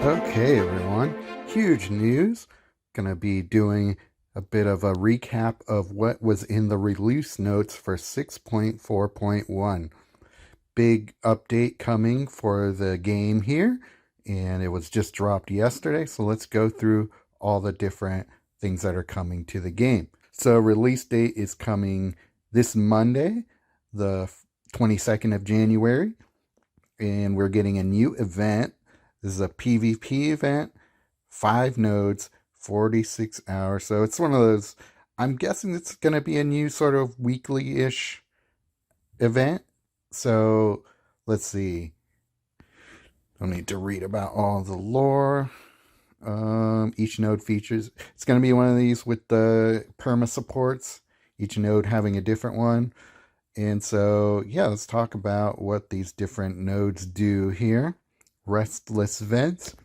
Okay, everyone. Huge news. Gonna be doing a bit of a recap of what was in the release notes for 6.4.1. Big update coming for the game here, and it was just dropped yesterday. So let's go through all the different things that are coming to the game. So release date is coming this Monday, the 22nd of January, and we're getting a new event. This is a PvP event, 5 nodes, 46 hours. So it's one of those, I'm guessing it's going to be a new sort of weekly-ish event. So let's see. Don't need to read about all the lore. Each node features, it's going to be one of these with the perma supports, each node having a different one. And so, yeah, let's talk about what these different nodes do here. Restless Vents.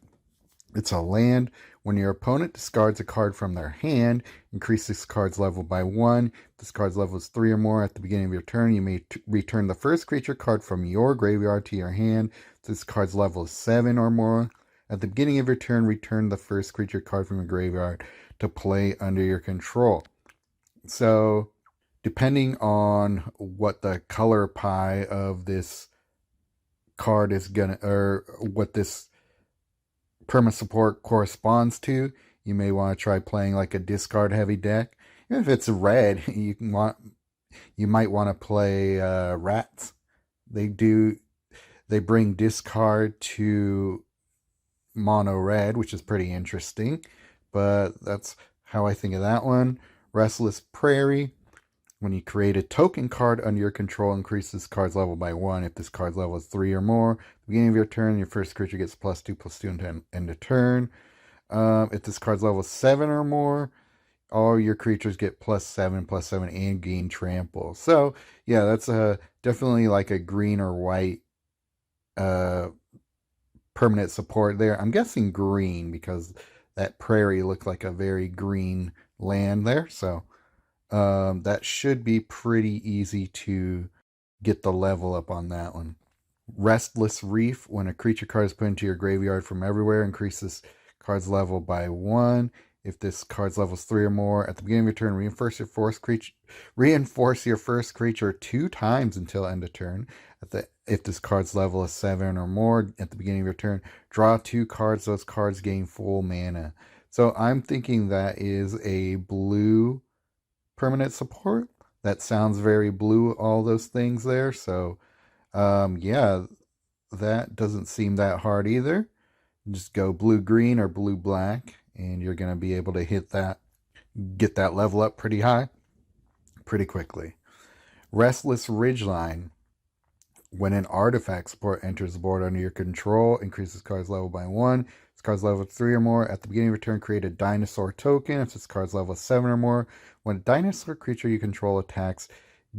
It's a land. When your opponent discards a card from their hand, increase this card's level by 1. If this card's level is 3 or more at the beginning of your turn, you may return the first creature card from your graveyard to your hand. If this card's level is 7 or more, at the beginning of your turn, return the first creature card from your graveyard to play under your control. So, depending on what the color pie of this card is gonna, or what this perma support corresponds to, you may want to try playing like a discard heavy deck. Even if it's red, you might want to play rats. They bring discard to mono red, which is pretty interesting, but that's how I think of that one. Restless Prairie. When you create a token card under your control, increase this card's level by 1. If this card's level is 3 or more, at the beginning of your turn, your first creature gets +2/+2 until end of turn. If this card's level is 7 or more, all your creatures get +7/+7 and gain trample. So, yeah, that's definitely like a green or white permanent support there. I'm guessing green because that prairie looked like a very green land there. So, that should be pretty easy to get the level up on that one. Restless Reef. When a creature card is put into your graveyard from everywhere, increases card's level by 1. If this card's level is 3 or more, at the beginning of your turn, reinforce your first creature 2 times until end of turn. If this card's level is 7 or more, at the beginning of your turn, draw 2 cards. Those cards gain full mana. So I'm thinking that is a blue permanent support. That sounds very blue, all those things there. So, yeah, that doesn't seem that hard either. Just go blue-green or blue-black, and you're going to be able to get that level up pretty high, pretty quickly. Restless Ridgeline. When an artifact support enters the board under your control, increases card's level by 1. This card's level 3 or more. At the beginning of your turn, create a dinosaur token. If this card's level 7 or more, when a dinosaur creature you control attacks,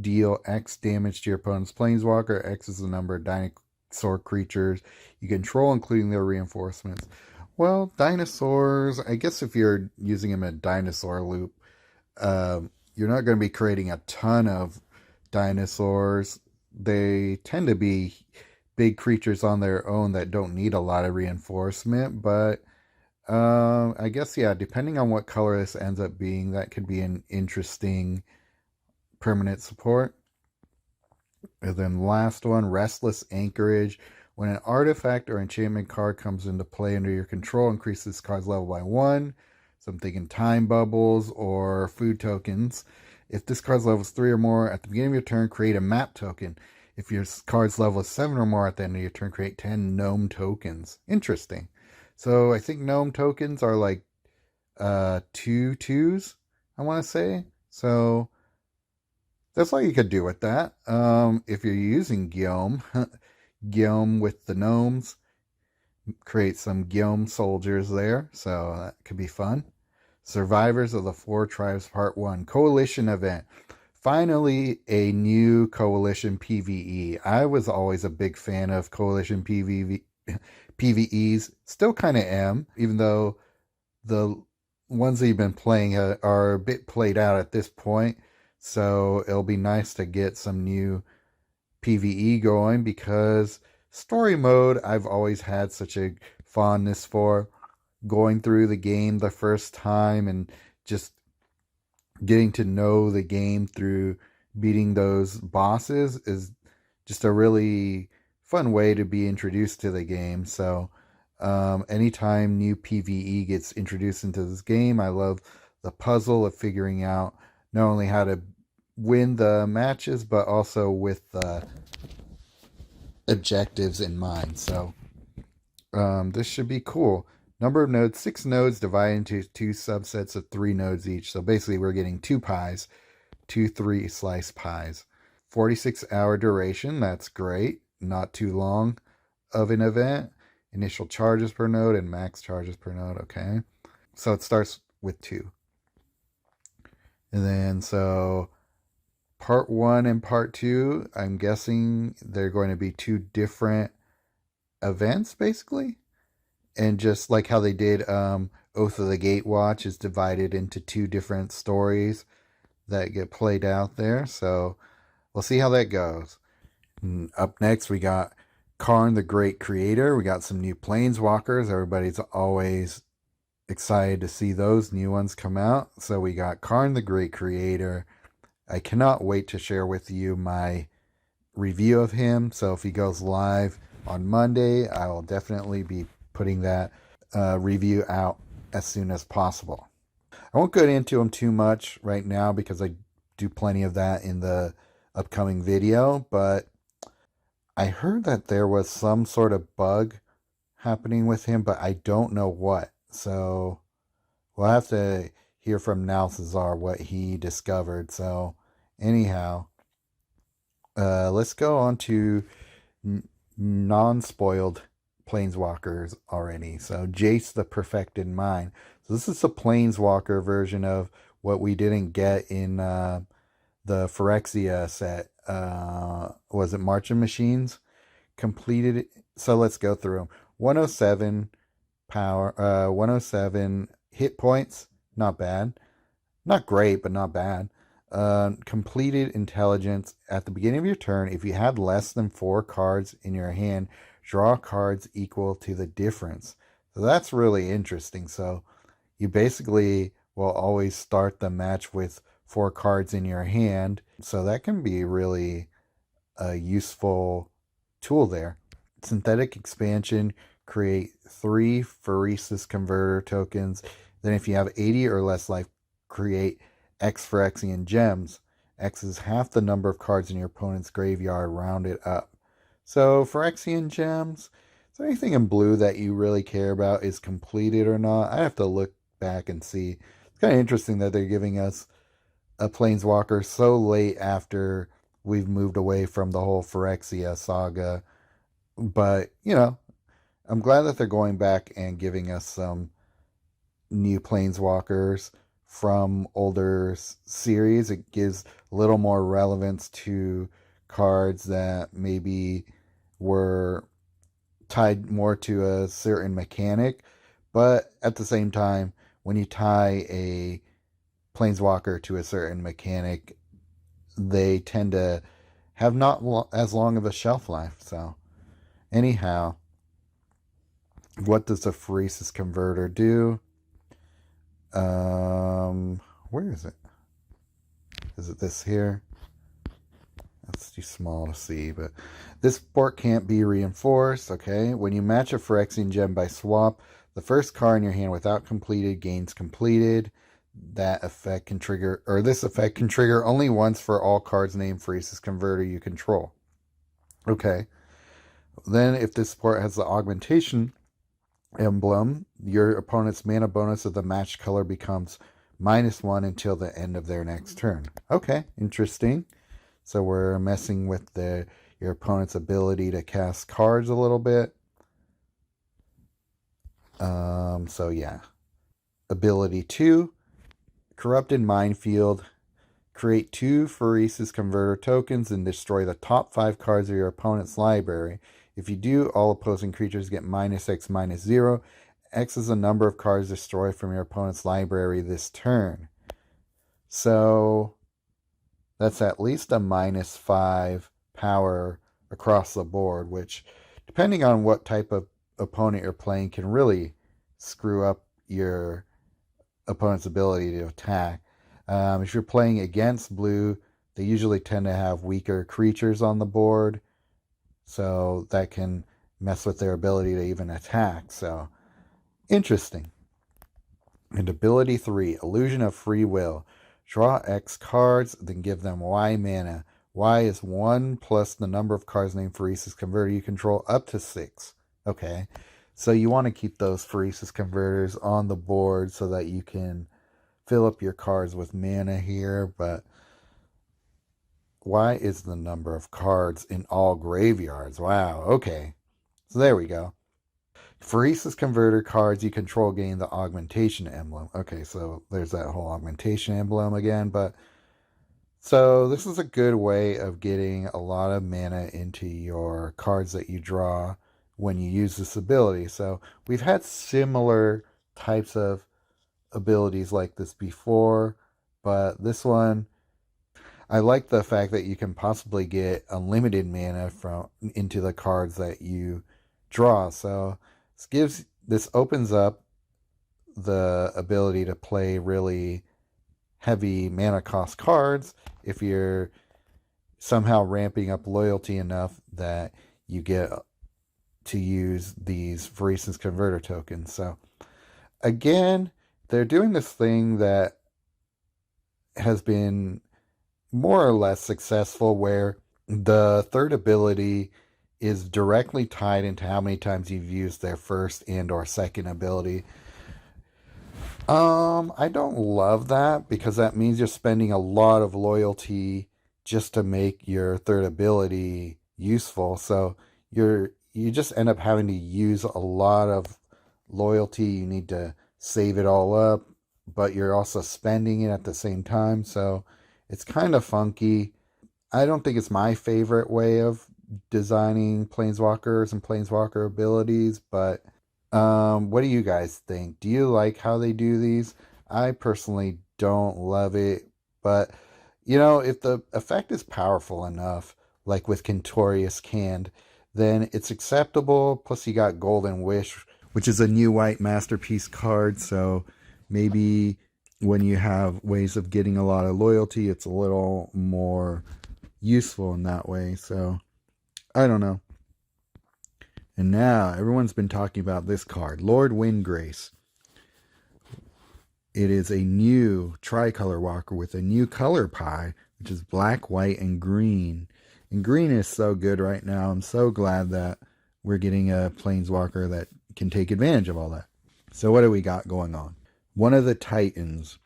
deal X damage to your opponent's planeswalker. X is the number of dinosaur creatures you control, including their reinforcements. Well, dinosaurs, I guess if you're using them in a dinosaur loop, you're not going to be creating a ton of dinosaurs. They tend to be big creatures on their own that don't need a lot of reinforcement, but I guess, yeah, depending on what color this ends up being, that could be an interesting permanent support. And then last one, Restless Anchorage. When an artifact or enchantment card comes into play under your control, increase this card's level by 1. So I'm thinking time bubbles or food tokens. If this card's level is 3 or more, at the beginning of your turn, create a map token. If your card's level is 7 or more, at the end of your turn, create 10 gnome tokens. Interesting. So I think gnome tokens are like 2/2s, I want to say. So that's all you could do with that. If you're using Guillaume, Guillaume with the gnomes, create some Guillaume soldiers there. So that could be fun. Survivors of the Four Tribes Part 1 Coalition Event. Finally, a new Coalition PvE. I was always a big fan of Coalition PvEs. Still kind of am, even though the ones that you've been playing are a bit played out at this point. So it'll be nice to get some new PvE going, because story mode, I've always had such a fondness for. Going through the game the first time and just getting to know the game through beating those bosses is just a really fun way to be introduced to the game. So, anytime new PvE gets introduced into this game, I love the puzzle of figuring out not only how to win the matches, but also with the objectives in mind. So, this should be cool. Number of nodes, 6 nodes divided into 2 subsets of 3 nodes each. So basically we're getting 2 pies, 2 3-slice pies. 46-hour duration, that's great. Not too long of an event. Initial charges per node and max charges per node, okay. So it starts with 2. And then so part 1 and part 2, I'm guessing they're going to be 2 different events basically. And just like how they did Oath of the Gatewatch is divided into 2 different stories that get played out there. So we'll see how that goes. And up next, we got Karn the Great Creator. We got some new Planeswalkers. Everybody's always excited to see those new ones come out. So we got Karn the Great Creator. I cannot wait to share with you my review of him. So if he goes live on Monday, I will definitely be putting that review out as soon as possible. I won't get into him too much right now because I do plenty of that in the upcoming video, but I heard that there was some sort of bug happening with him, but I don't know what. So we'll have to hear from Nalcazar what he discovered. So anyhow, let's go on to non-spoiled Planeswalkers already. So Jace the Perfected Mind. So this is a Planeswalker version of what we didn't get in the Phyrexia set. Was it March of Machines? Completed. So let's go through them. 107 power, 107 hit points. Not bad. Not great, but not bad. Completed intelligence. At the beginning of your turn, if you had less than 4 cards in your hand, draw cards equal to the difference. So that's really interesting. So you basically will always start the match with 4 cards in your hand. So that can be really a useful tool there. Synthetic expansion, create 3 Phyresis Converter tokens. Then if you have 80 or less life, create X Phyrexian gems. X is half the number of cards in your opponent's graveyard, rounded up. So Phyrexian gems, is there anything in blue that you really care about is completed or not? I have to look back and see. It's kind of interesting that they're giving us a Planeswalker so late after we've moved away from the whole Phyrexia saga. But, you know, I'm glad that they're going back and giving us some new Planeswalkers from older series. It gives a little more relevance to cards that maybe were tied more to a certain mechanic. But at the same time, when you tie a Planeswalker to a certain mechanic, they tend to have not as long of a shelf life. So anyhow, what does a Phyresis Converter do? Where is it? Is it this here? That's too small to see, but this port can't be reinforced, okay? When you match a Phyrexian gem by swap, the first card in your hand without completed gains completed. That effect can trigger, or this effect can trigger only once for all cards named Phyresis Converter you control. Okay. Then if this port has the augmentation emblem, your opponent's mana bonus of the matched color becomes -1 until the end of their next turn. Okay, interesting. So we're messing with your opponent's ability to cast cards a little bit. So yeah. Ability 2, Corrupted Minefield. Create 2 Phyresis Converter tokens and destroy the top 5 cards of your opponent's library. If you do, all opposing creatures get -X/-0. X is the number of cards destroyed from your opponent's library this turn. So that's at least a -5 power across the board, which, depending on what type of opponent you're playing can really screw up your opponent's ability to attack. If you're playing against blue, they usually tend to have weaker creatures on the board, so that can mess with their ability to even attack. So, interesting. And ability 3, Illusion of Free Will. Draw X cards, then give them Y mana. Y is 1 plus the number of cards named Phoresis Converter you control up to 6. Okay, so you want to keep those Phoresis Converters on the board so that you can fill up your cards with mana here, but Y is the number of cards in all graveyards. Wow, okay. So there we go. Phoresis Converter cards you control gain the Augmentation Emblem. Okay, so there's that whole Augmentation Emblem again, but so this is a good way of getting a lot of mana into your cards that you draw when you use this ability. So we've had similar types of abilities like this before, but this one, I like the fact that you can possibly get unlimited mana from into the cards that you draw. So this opens up the ability to play really heavy mana cost cards if you're somehow ramping up loyalty enough that you get to use these Phoresis Converter tokens. So again, they're doing this thing that has been more or less successful where the third ability is directly tied into how many times you've used their first and or second ability. I don't love that because that means you're spending a lot of loyalty just to make your third ability useful. So you just end up having to use a lot of loyalty. You need to save it all up, but you're also spending it at the same time. So it's kind of funky. I don't think it's my favorite way of designing planeswalkers and planeswalker abilities, but what do you guys think? Do you like how they do these? I personally don't love it, but if the effect is powerful enough, like with Cantorius Canned, then it's acceptable. Plus, you got Golden Wish, which is a new white masterpiece card, so maybe when you have ways of getting a lot of loyalty, it's a little more useful in that way. So, I don't know. And now everyone's been talking about this card, Lord Windgrace. It is a new tricolor walker with a new color pie, which is black, white, and green. And green is so good right now. I'm so glad that we're getting a planeswalker that can take advantage of all that. So what do we got going on? One of the Titans.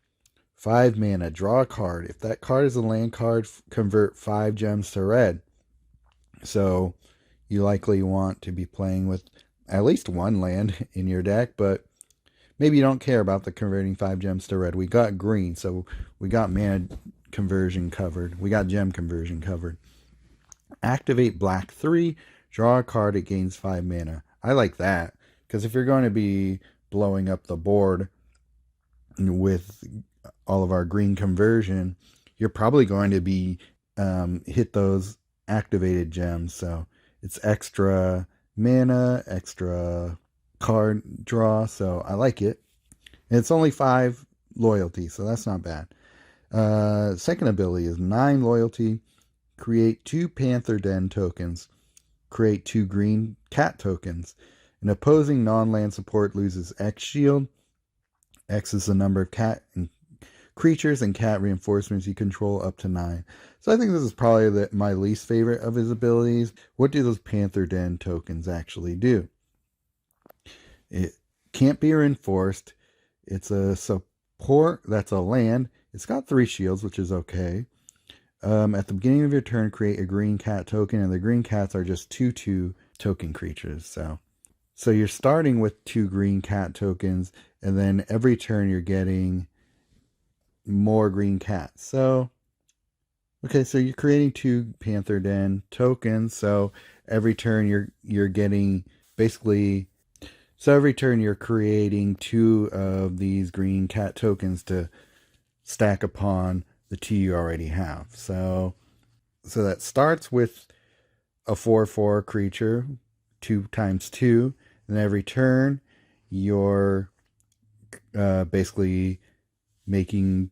5 mana, draw a card. If that card is a land card, convert 5 gems to red. So you likely want to be playing with at least one land in your deck, but maybe you don't care about the converting 5 gems to red. We got green, so we got mana conversion covered. We got gem conversion covered. Activate black 3, draw a card, it gains 5 mana. I like that, because if you're going to be blowing up the board with all of our green conversion, you're probably going to be hit those activated gems, so it's extra mana, extra card draw, so I like it. And it's only 5 loyalty, so that's not bad. Second ability is 9 loyalty. Create 2 Panther Den tokens. Create 2 green cat tokens. An opposing non-land support loses X shield. X is the number of cat and creatures and cat reinforcements you control up to 9. So I think this is probably my least favorite of his abilities. What do those Panther Den tokens actually do? It can't be reinforced. It's a support that's a land. It's got 3 shields, which is okay. At the beginning of your turn, create a green cat token, and the green cats are just 2/2 token creatures. So you're starting with 2 green cat tokens, and then every turn you're getting more green cats. So, okay, so you're creating 2 Panther Den tokens. So every turn you're getting basically. So every turn you're creating 2 of these green cat tokens to stack upon the 2 you already have. So that starts with a 4/4 creature, 2 times 2. And every turn, you're basically making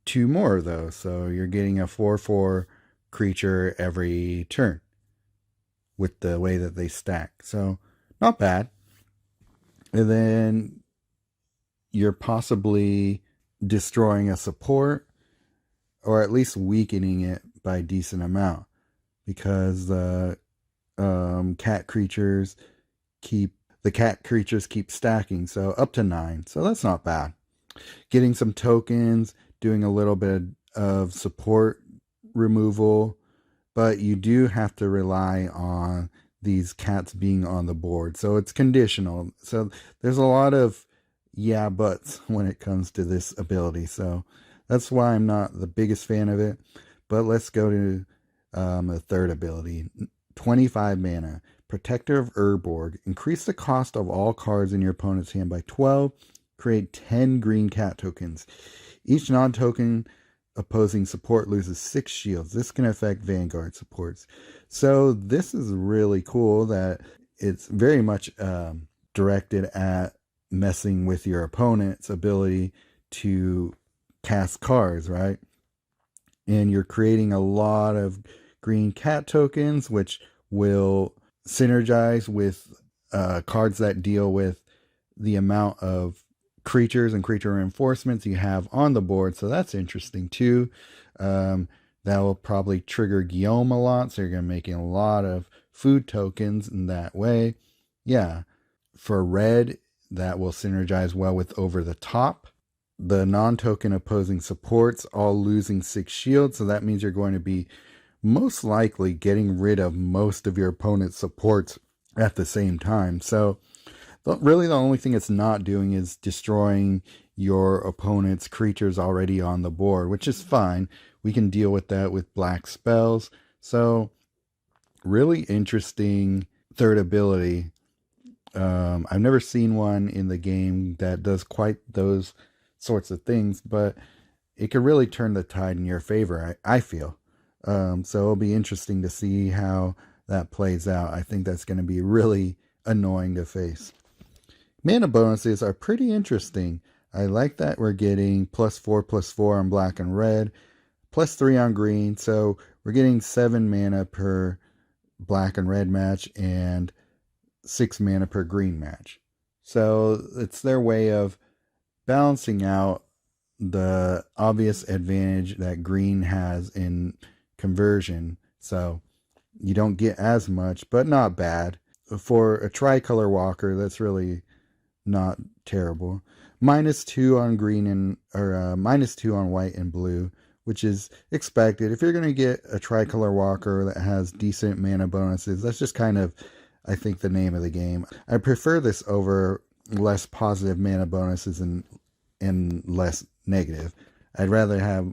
2 more of those. So you're getting a 4/4 creature every turn with the way that they stack. So not bad. And then you're possibly destroying a support or at least weakening it by a decent amount, because the cat creatures keep stacking, so up to 9. So that's not bad. Getting some tokens, doing a little bit of support removal, but you do have to rely on these cats being on the board. So it's conditional. So there's a lot of yeah buts when it comes to this ability. So that's why I'm not the biggest fan of it. But let's go to the third ability. 25 mana. Protector of Urborg. Increase the cost of all cards in your opponent's hand by 12. Create 10 green cat tokens. Each non-token opposing support loses 6 shields. This can affect Vanguard supports. So this is really cool that it's very much directed at messing with your opponent's ability to cast cards, right? And you're creating a lot of green cat tokens, which will synergize with cards that deal with the amount of creatures and creature reinforcements you have on the board. So that's interesting too. That will probably trigger Guillaume a lot. So you're going to be making a lot of food tokens in that way. Yeah. For red, that will synergize well with Over the Top. The non-token opposing supports all losing 6 shields. So that means you're going to be most likely getting rid of most of your opponent's supports at the same time. So really the only thing it's not doing is destroying your opponent's creatures already on the board, which is fine. We can deal with that with black spells. So really interesting third ability. I've never seen one in the game that does quite those sorts of things, but it could really turn the tide in your favor, I feel. So it'll be interesting to see how that plays out. I think that's going to be really annoying to face. Mana bonuses are pretty interesting. I like that we're getting +4/+4 on black and red, +3 on green. So we're getting 7 mana per black and red match and 6 mana per green match. So it's their way of balancing out the obvious advantage that green has in conversion. So you don't get as much, but not bad. For a tricolor walker, that's really not terrible. -2 on green and -2 on white and blue, which is expected. If you're going to get a tricolor walker that has decent mana bonuses, that's just kind of, I think, the name of the game. I prefer this over less positive mana bonuses and less negative. I'd rather have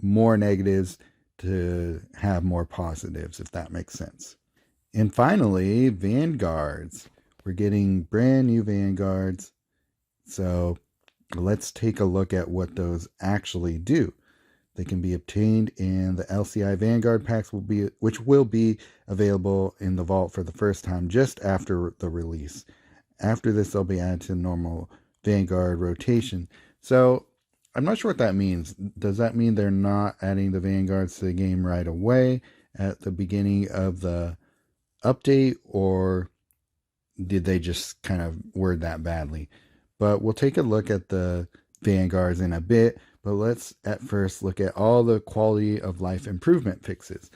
more negatives to have more positives, if that makes sense. And finally, Vanguards. We're getting brand new Vanguards. So let's take a look at what those actually do. They can be obtained in the LCI Vanguard packs, which will be available in the vault for the first time just after the release. After this, they'll be added to normal Vanguard rotation. So I'm not sure what that means. Does that mean they're not adding the Vanguards to the game right away at the beginning of the update, or did they just kind of word that badly? But we'll take a look at the Vanguards in a bit, but let's at first look at all the quality of life improvement fixes.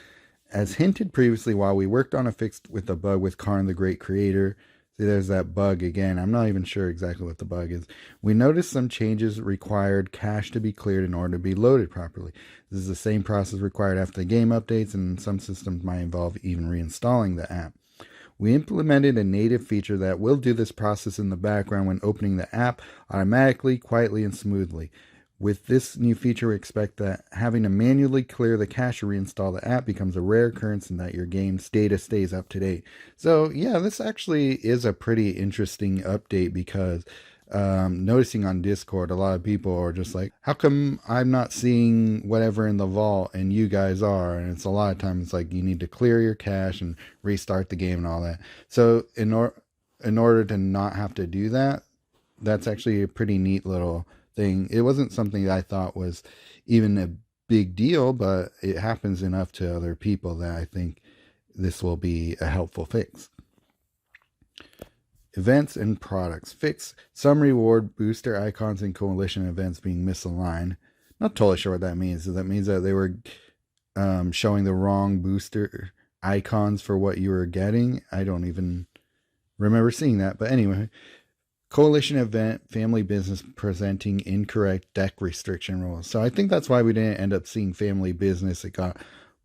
As hinted previously, while we worked on a fix with the bug with Karn the Great Creator, see there's that bug again, I'm not even sure exactly what the bug is. We noticed some changes required cache to be cleared in order to be loaded properly. This is the same process required after the game updates, and some systems might involve even reinstalling the app. We implemented a native feature that will do this process in the background when opening the app automatically, quietly, and smoothly. With this new feature, we expect that having to manually clear the cache to reinstall the app becomes a rare occurrence and that your game's data stays up to date. So yeah, this actually is a pretty interesting update, because noticing on Discord, a lot of people are just like, how come I'm not seeing whatever in the vault and you guys are? And it's a lot of times it's like you need to clear your cache and restart the game and all that. So in order to not have to do that, that's actually a pretty neat little thing. It wasn't something that I thought was even a big deal, but it happens enough to other people that I think this will be a helpful fix. Events and products. Fix some reward booster icons in coalition events being misaligned. Not totally sure what that means. That means that they were showing the wrong booster icons for what you were getting. I don't even remember seeing that. But anyway, coalition event, family business presenting incorrect deck restriction rules. So I think that's why we didn't end up seeing family business. It got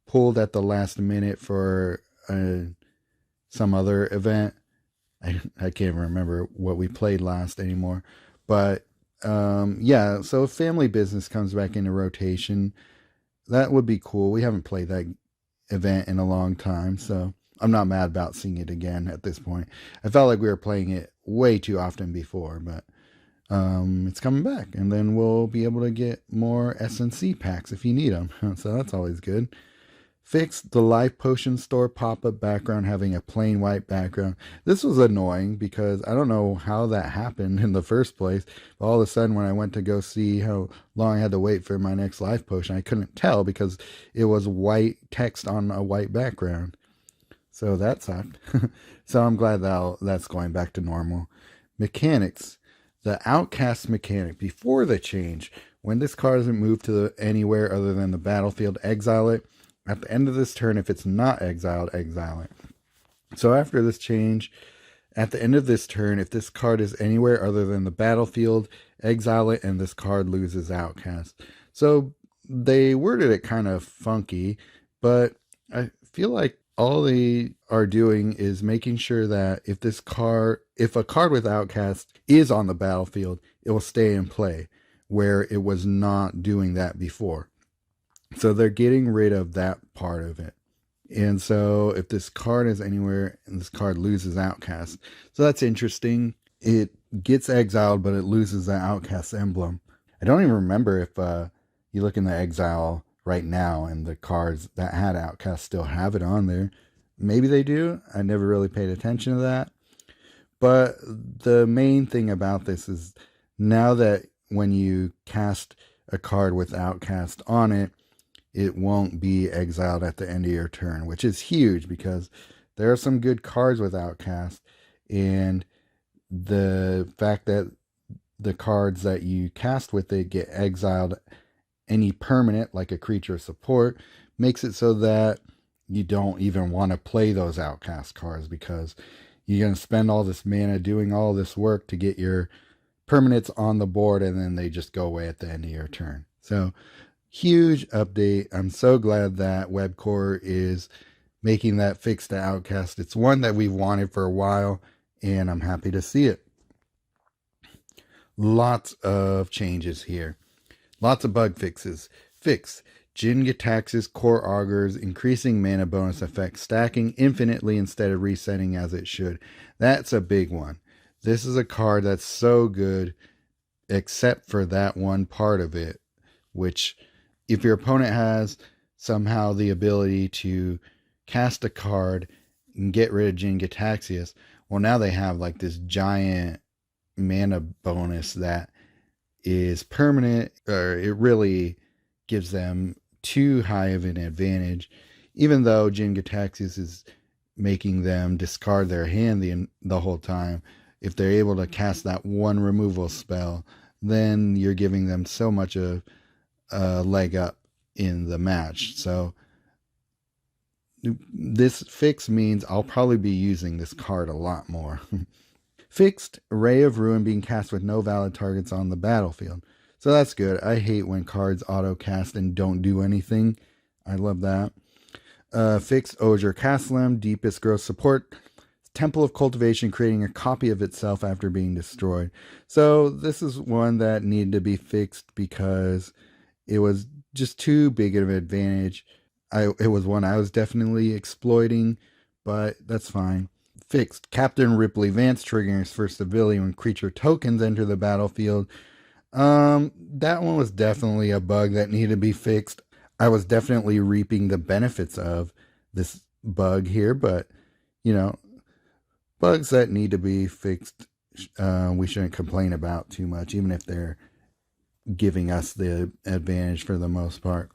pulled at the last minute for some other event. I can't remember what we played last anymore. But yeah, so if family business comes back into rotation, that would be cool. We haven't played that event in a long time, so I'm not mad about seeing it again at this point. I felt like we were playing it way too often before, but it's coming back, and then we'll be able to get more SNC packs if you need them. So that's always good. Fix the Life Potion Store pop-up background having a plain white background. This was annoying because I don't know how that happened in the first place. But all of a sudden when I went to go see how long I had to wait for my next Life Potion, I couldn't tell because it was white text on a white background. So that sucked. So I'm glad that's going back to normal. Mechanics. The Outcast mechanic. Before the change, when this card isn't moved to anywhere other than the battlefield, exile it. At the end of this turn, if it's not exiled, exile it. So after this change, at the end of this turn, if this card is anywhere other than the battlefield, exile it and this card loses Outcast. So they worded it kind of funky, but I feel like all they are doing is making sure that if a card with Outcast is on the battlefield, it will stay in play, where it was not doing that before. So they're getting rid of that part of it. And so if this card is anywhere and this card loses Outcast, so that's interesting. It gets exiled, but it loses the Outcast emblem. I don't even remember if you look in the exile right now and the cards that had Outcast still have it on there. Maybe they do. I never really paid attention to that. But the main thing about this is now that when you cast a card with Outcast on it, it won't be exiled at the end of your turn, which is huge because there are some good cards with Outcast, and the fact that the cards that you cast with it get exiled any permanent, like a creature support, makes it so that you don't even want to play those Outcast cards because you're going to spend all this mana doing all this work to get your permanents on the board, and then they just go away at the end of your turn. So huge update. I'm so glad that Webcore is making that fix to Outcast. It's one that we've wanted for a while, and I'm happy to see it. Lots of changes here. Lots of bug fixes. Fix. Jin Gitaxias Core Augurs, increasing mana bonus effect, stacking infinitely instead of resetting as it should. That's a big one. This is a card that's so good, except for that one part of it, which if your opponent has somehow the ability to cast a card and get rid of Jin Gitaxias, well, now they have like this giant mana bonus that is permanent, or it really gives them too high of an advantage, even though Jin Gitaxias is making them discard their hand the whole time. If they're able to cast that one removal spell, then you're giving them so much of leg up in the match. So this fix means I'll probably be using this card a lot more. Fixed Ray of Ruin being cast with no valid targets on the battlefield. So that's good. I hate when cards auto cast and don't do anything. I love that. Fixed Oger Castlem, Deepest Growth Support, Temple of Cultivation creating a copy of itself after being destroyed. So this is one that needed to be fixed because it was just too big of an advantage. It was one I was definitely exploiting, but that's fine. Fixed Captain Ripley Vance triggering his first ability when creature tokens enter the battlefield. That one was definitely a bug that needed to be fixed. I was definitely reaping the benefits of this bug here, but you know, Bugs that need to be fixed, we shouldn't complain about too much, even if they're giving us the advantage for the most part.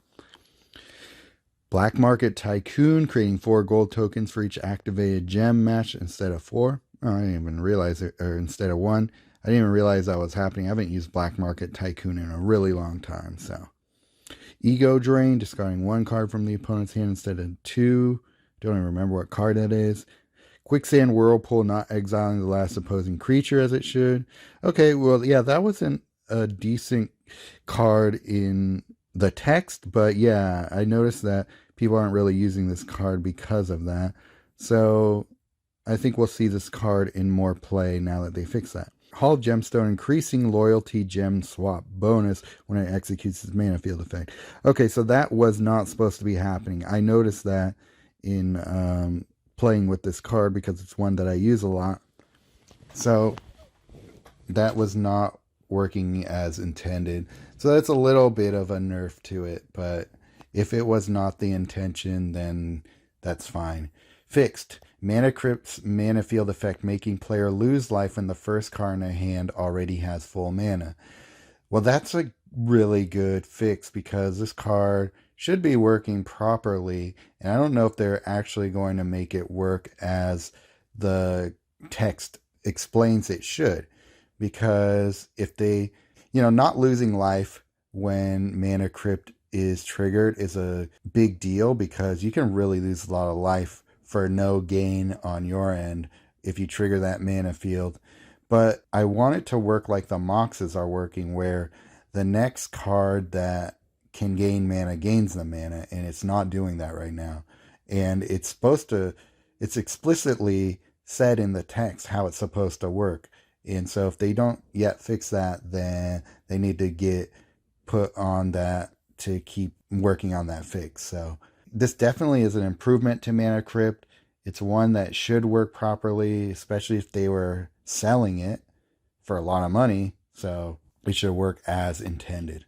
Black Market Tycoon, creating 4 gold tokens for each activated gem match instead of 4. Oh, I didn't even realize it, or instead of 1. I didn't even realize that was happening. I haven't used Black Market Tycoon in a really long time, so. Ego Drain, discarding 1 card from the opponent's hand instead of 2. Don't even remember what card that is. Quicksand Whirlpool, not exiling the last opposing creature as it should. Okay, well, yeah, that wasn't a decent card in the text, but yeah, I noticed that people aren't really using this card because of that. So I think we'll see this card in more play now that they fix that. Hall Gemstone, increasing loyalty gem swap bonus when it executes its mana field effect. Okay, so that was not supposed to be happening. I noticed that in playing with this card because it's one that I use a lot. So that was not working as intended. So that's a little bit of a nerf to it, but if it was not the intention, then that's fine. Fixed. Mana Crypt's mana field effect, making player lose life when the first card in their hand already has full mana. Well, that's a really good fix because this card should be working properly, and I don't know if they're actually going to make it work as the text explains it should. Because if they, not losing life when Mana Crypt is triggered is a big deal because you can really lose a lot of life for no gain on your end if you trigger that mana field. But I want it to work like the Moxes are working, where the next card that can gain mana gains the mana, and it's not doing that right now. And it's explicitly said in the text how it's supposed to work. And so if they don't yet fix that, then they need to get put on that to keep working on that fix. So this definitely is an improvement to Mana Crypt. It's one that should work properly, especially if they were selling it for a lot of money. So it should work as intended.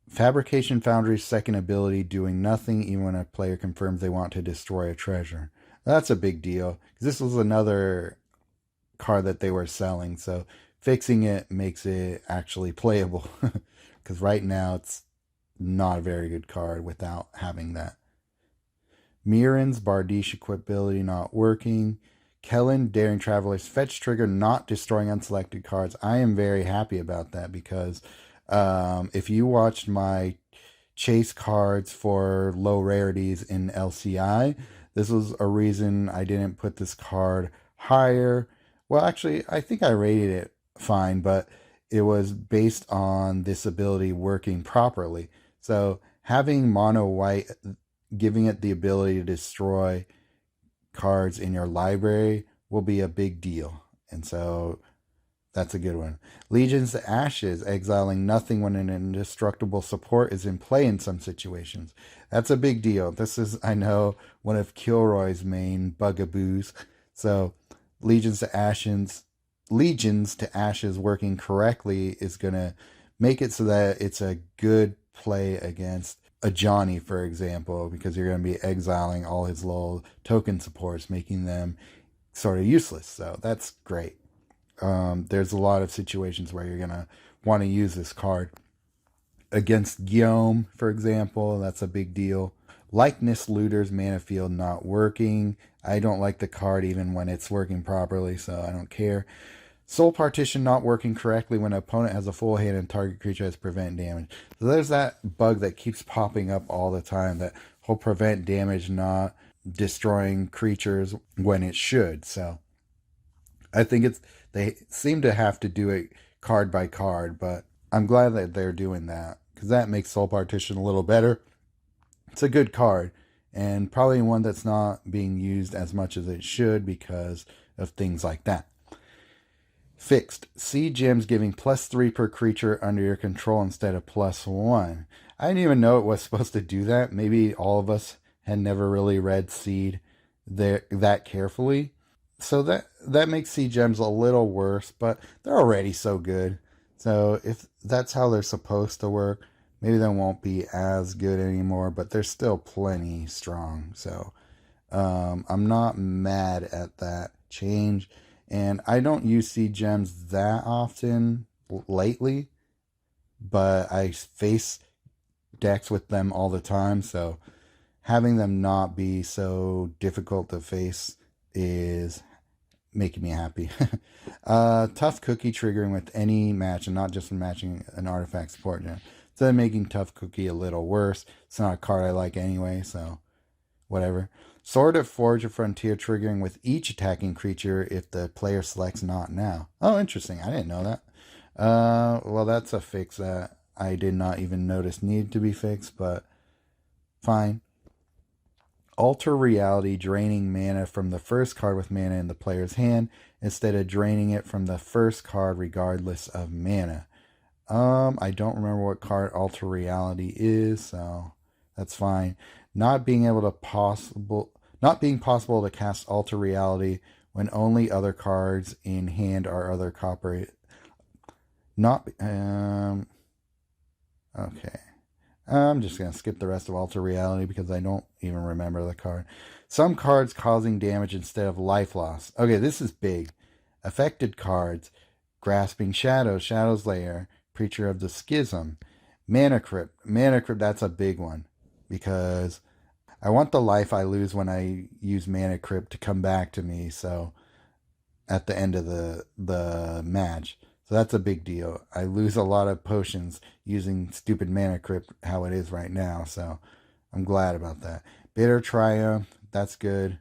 Fabrication Foundry's second ability, doing nothing even when a player confirms they want to destroy a treasure. That's a big deal, because this was another card that they were selling, so fixing it makes it actually playable, because right now it's not a very good card without having that. Mirren's Bardiche equipability not working. Kellen, Daring Traveler's fetch trigger not destroying unselected cards. I am very happy about that because if you watched my chase cards for low rarities in LCI, this was a reason I didn't put this card higher. Well, actually, I think I rated it fine, but it was based on this ability working properly. So having mono white, giving it the ability to destroy cards in your library will be a big deal. And so that's a good one. Legions to Ashes, exiling nothing when an indestructible support is in play in some situations. That's a big deal. This is, I know, one of Kilroy's main bugaboos. So Legions to Ashes working correctly is going to make it so that it's a good play against a Johnny, for example, because you're going to be exiling all his little token supports, making them sort of useless. So that's great. There's a lot of situations where you're going to want to use this card. Against Guillaume, for example, that's a big deal. Likeness Looter's mana field not working. I don't like the card even when it's working properly, so I don't care. Soul Partition not working correctly when an opponent has a full hand and target creature has prevent damage. So there's that bug that keeps popping up all the time, that whole prevent damage not destroying creatures when it should. So I think they seem to have to do it card by card, but I'm glad that they're doing that because that makes Soul Partition a little better. It's a good card and probably one that's not being used as much as it should because of things like that. Fixed. Sea gems giving +3 per creature under your control instead of +1. I didn't even know it was supposed to do that. Maybe all of us had never really read Seed that carefully. So that makes Sea gems a little worse, but they're already so good. So if that's how they're supposed to work, maybe they won't be as good anymore, but they're still plenty strong. So I'm not mad at that change. And I don't use seed gems that often lately, but I face decks with them all the time, so having them not be so difficult to face is making me happy. Tough Cookie triggering with any match and not just when matching an artifact support gem. Instead of making Tough Cookie a little worse, it's not a card I like anyway, so whatever. Sword of Forge of Frontier triggering with each attacking creature if the player selects not now. Oh, interesting. I didn't know that. Well, that's a fix that I did not even notice needed to be fixed, but fine. Alter Reality draining mana from the first card with mana in the player's hand instead of draining it from the first card regardless of mana. I don't remember what card Alter Reality is, so that's fine. Not being possible to cast Alter Reality when only other cards in hand are other copper. Not okay. I'm just going to skip the rest of Alter Reality because I don't even remember the card. Some cards causing damage instead of life loss. Okay, this is big. Affected cards. Grasping Shadows, Shadow's Lair, Preacher of the Schism, Mana Crypt. Mana Crypt, that's a big one because I want the life I lose when I use Mana Crypt to come back to me, so at the end of the match. So that's a big deal. I lose a lot of potions using stupid Mana Crypt how it is right now, so I'm glad about that. Bitter Triumph, that's good.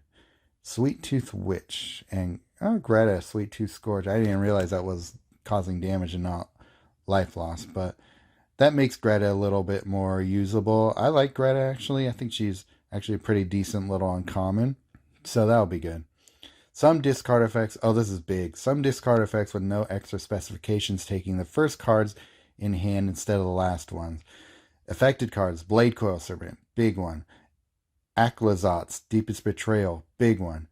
Sweet Tooth Witch and Greta, Sweet Tooth Scourge. I didn't realize that was causing damage and not life loss, but that makes Greta a little bit more usable. I like Greta actually. I think she's actually a pretty decent little uncommon, so that'll be good. Some discard effects. Oh, this is big. Some discard effects with no extra specifications, taking the first cards in hand instead of the last ones. Affected cards. Blade Coil Serpent. Big one. Aklazot's Deepest Betrayal. Big one.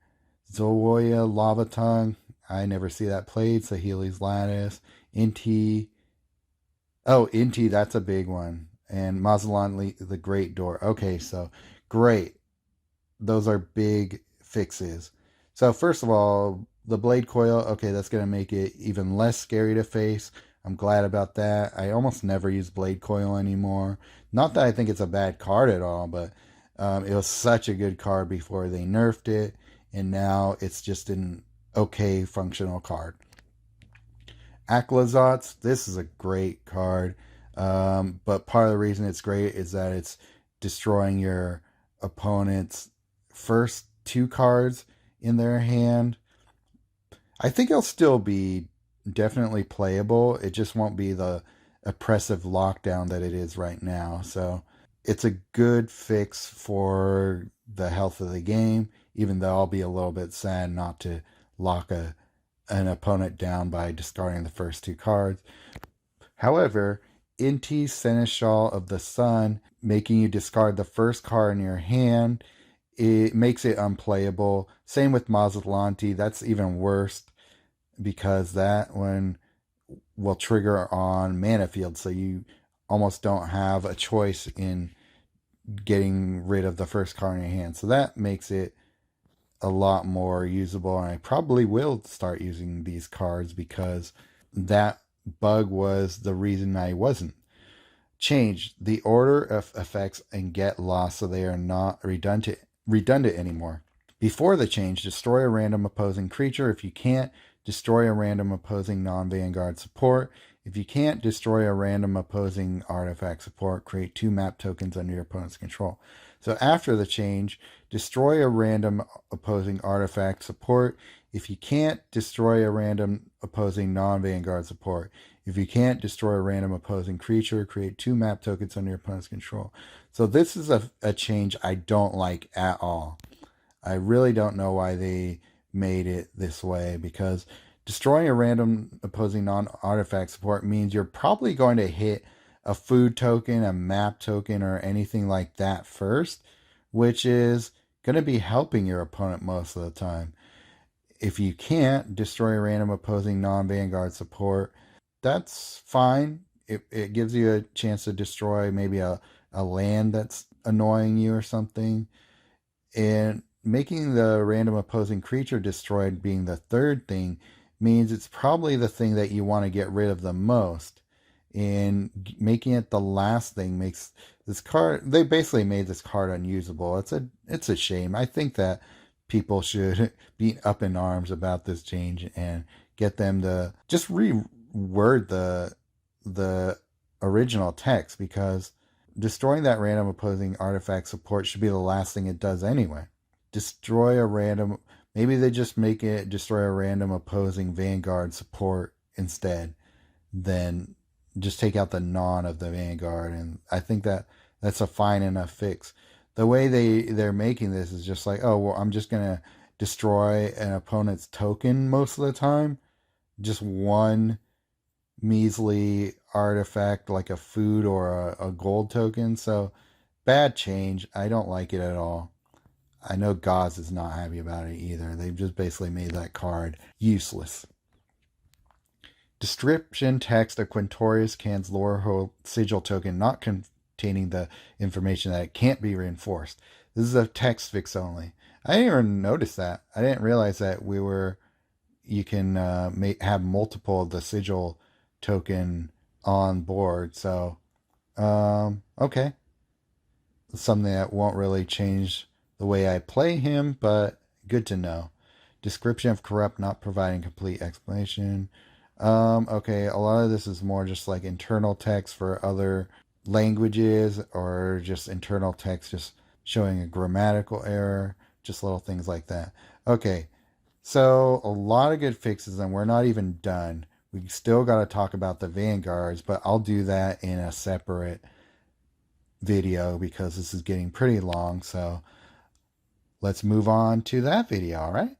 Zoloya Lava Tongue. I never see that played. Saheeli's Lattice. Inti. Oh, Inti. That's a big one. And Mazalon the Great Door. Okay, so great. Those are big fixes. So first of all, the Blade Coil, okay, that's going to make it even less scary to face. I'm glad about that. I almost never use Blade Coil anymore. Not that I think it's a bad card at all, but it was such a good card before they nerfed it, and now it's just an okay functional card. Aklazot's, this is a great card, but part of the reason it's great is that it's destroying your opponent's first two cards in their hand. I think it'll still be definitely playable. It just won't be the oppressive lockdown that it is right now. So it's a good fix for the health of the game, even though I'll be a little bit sad not to lock an opponent down by discarding the first two cards. However, Inti Seneschal of the Sun, making you discard the first card in your hand, it makes it unplayable. Same with Mazatlanti. That's even worse because that one will trigger on mana field, so you almost don't have a choice in getting rid of the first card in your hand. So that makes it a lot more usable, and I probably will start using these cards because that bug was the reason I wasn't. Change the order of effects and get lost so they are not redundant anymore. Before the change, destroy a random opposing creature. If you can't, destroy a random opposing non-Vanguard support. If you can't, destroy a random opposing artifact support. Create 2 map tokens under your opponent's control. So after the change, destroy a random opposing artifact support. If you can't, destroy a random opposing non-Vanguard support. If you can't, destroy a random opposing creature. Create 2 map tokens under your opponent's control. So this is a change I don't like at all. I really don't know why they made it this way, because destroying a random opposing non-artifact support means you're probably going to hit a food token, a map token, or anything like that first, which is going to be helping your opponent most of the time. If you can't destroy a random opposing non-Vanguard support, that's fine. It gives you a chance to destroy maybe a land that's annoying you or something. And making the random opposing creature destroyed being the third thing means it's probably the thing that you want to get rid of the most. And making it the last thing makes this card, they basically made this card unusable. It's a shame. I think that people should be up in arms about this change and get them to just reword the original text, because destroying that random opposing artifact support should be the last thing it does anyway. Destroy a random, maybe they just make it destroy a random opposing Vanguard support instead. Then just take out the non of the Vanguard, and I think that that's a fine enough fix. The way they're making this is just like, oh well, I'm just gonna destroy an opponent's token most of the time, just one measly artifact like a food or a gold token. So bad change. I don't like it at all. I know Gauze is not happy about it either. They've just basically made that card useless. Description text: a Quintorius Can's lore sigil token not containing the information that it can't be reinforced. This is a text fix only. I didn't even notice that. I didn't realize that you can have multiple of the sigil token on board. So, okay. Something that won't really change the way I play him, but good to know. Description of corrupt not providing complete explanation. Okay, a lot of this is more just like internal text for other languages, or just internal text just showing a grammatical error, just little things like that. Okay, so a lot of good fixes, and we're not even done. We still got to talk about the Vanguards, but I'll do that in a separate video because this is getting pretty long. So let's move on to that video, all right?